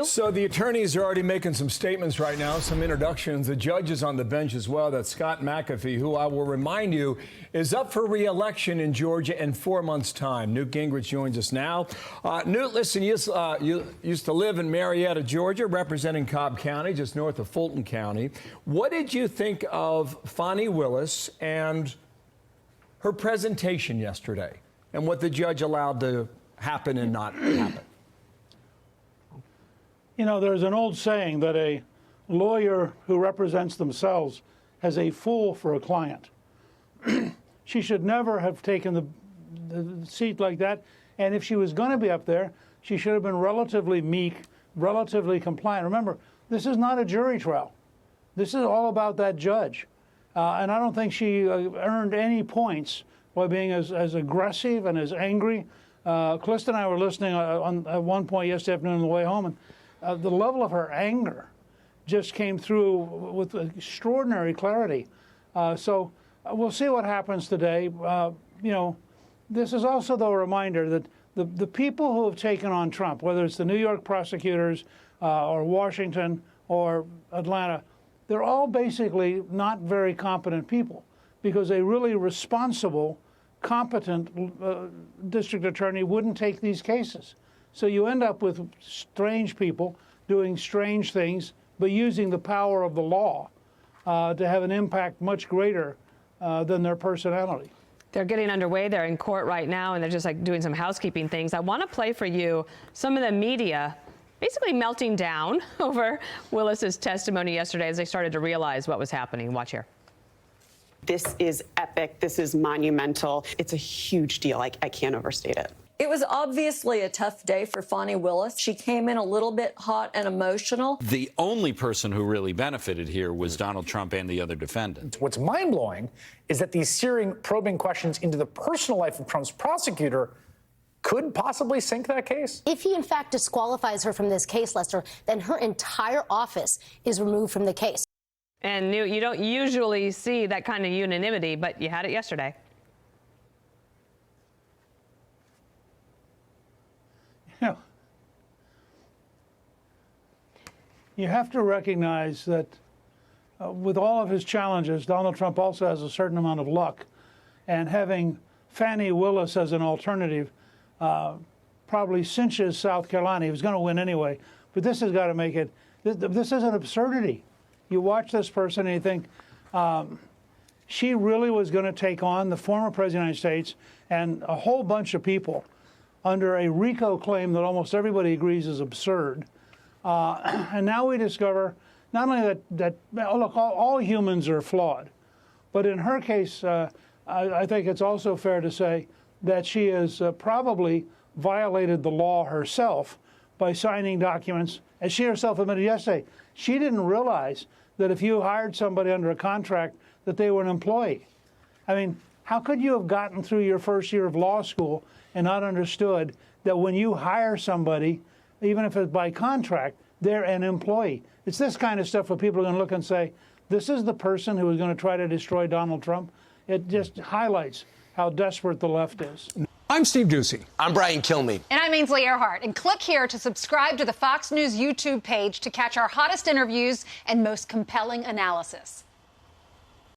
So the attorneys are already making some statements right now, some introductions. The judge is on the bench as well. That's Scott McAfee, who I will remind you is up for re-election in Georgia in 4 months' time. Newt Gingrich joins us now. Newt, listen, you used to live in Marietta, Georgia, representing Cobb County, just north of Fulton County. What did you think of Fani Willis and her presentation yesterday and what the judge allowed to happen and not happen? You know, there's an old saying that a lawyer who represents themselves has a fool for a client. She should never have taken the seat like that. And if she was going to be up there, she should have been relatively meek, relatively compliant. Remember, this is not a jury trial. This is all about that judge. And I don't think she earned any points by being as aggressive and as angry. Calista and I were listening at one point yesterday afternoon on the way home, and the level of her anger just came through with extraordinary clarity. So we'll see what happens today. You know, this is also, though, a reminder that the people who have taken on Trump, whether it's the New York prosecutors or Washington or Atlanta, they're all basically not very competent people, because a really responsible, competent district attorney wouldn't take these cases. So you end up with strange people doing strange things, but using the power of the law to have an impact much greater than their personality. They're getting underway. They're in court right now, and they're just like doing some housekeeping things. I want to play for you some of the media basically melting down over Willis's testimony yesterday as they started to realize what was happening. Watch here. This is epic. This is monumental. It's a huge deal. I can't overstate it. It was obviously a tough day for Fani Willis. She came in a little bit hot and emotional. The only person who really benefited here was Donald Trump and the other defendants. What's mind-blowing is that these searing, probing questions into the personal life of Trump's prosecutor could possibly sink that case. If he, in fact, disqualifies her from this case, Lester, then her entire office is removed from the case. And Newt, you don't usually see that kind of unanimity, but you had it yesterday. You have to recognize that with all of his challenges, Donald Trump also has a certain amount of luck. And having Fani Willis as an alternative probably cinches South Carolina. He was going to win anyway. But this has got to make it, this is an absurdity. You watch this person and you think, she really was going to take on the former president of the United States and a whole bunch of people under a RICO claim that almost everybody agrees is absurd. And now we discover not only that look, all humans are flawed, but in her case, I think it's also fair to say that she has probably violated the law herself by signing documents. As she herself admitted yesterday, she didn't realize that if you hired somebody under a contract that they were an employee. I mean, how could you have gotten through your first year of law school and not understood that when you hire somebody, even if it's by contract, they're an employee? It's this kind of stuff where people are going to look and say, this is the person who is going to try to destroy Donald Trump. It just highlights how desperate the left is. I'm Steve Doocy. I'm Brian Kilmeade. And I'm Ainsley Earhart. And click here to subscribe to the Fox News YouTube page to catch our hottest interviews and most compelling analysis.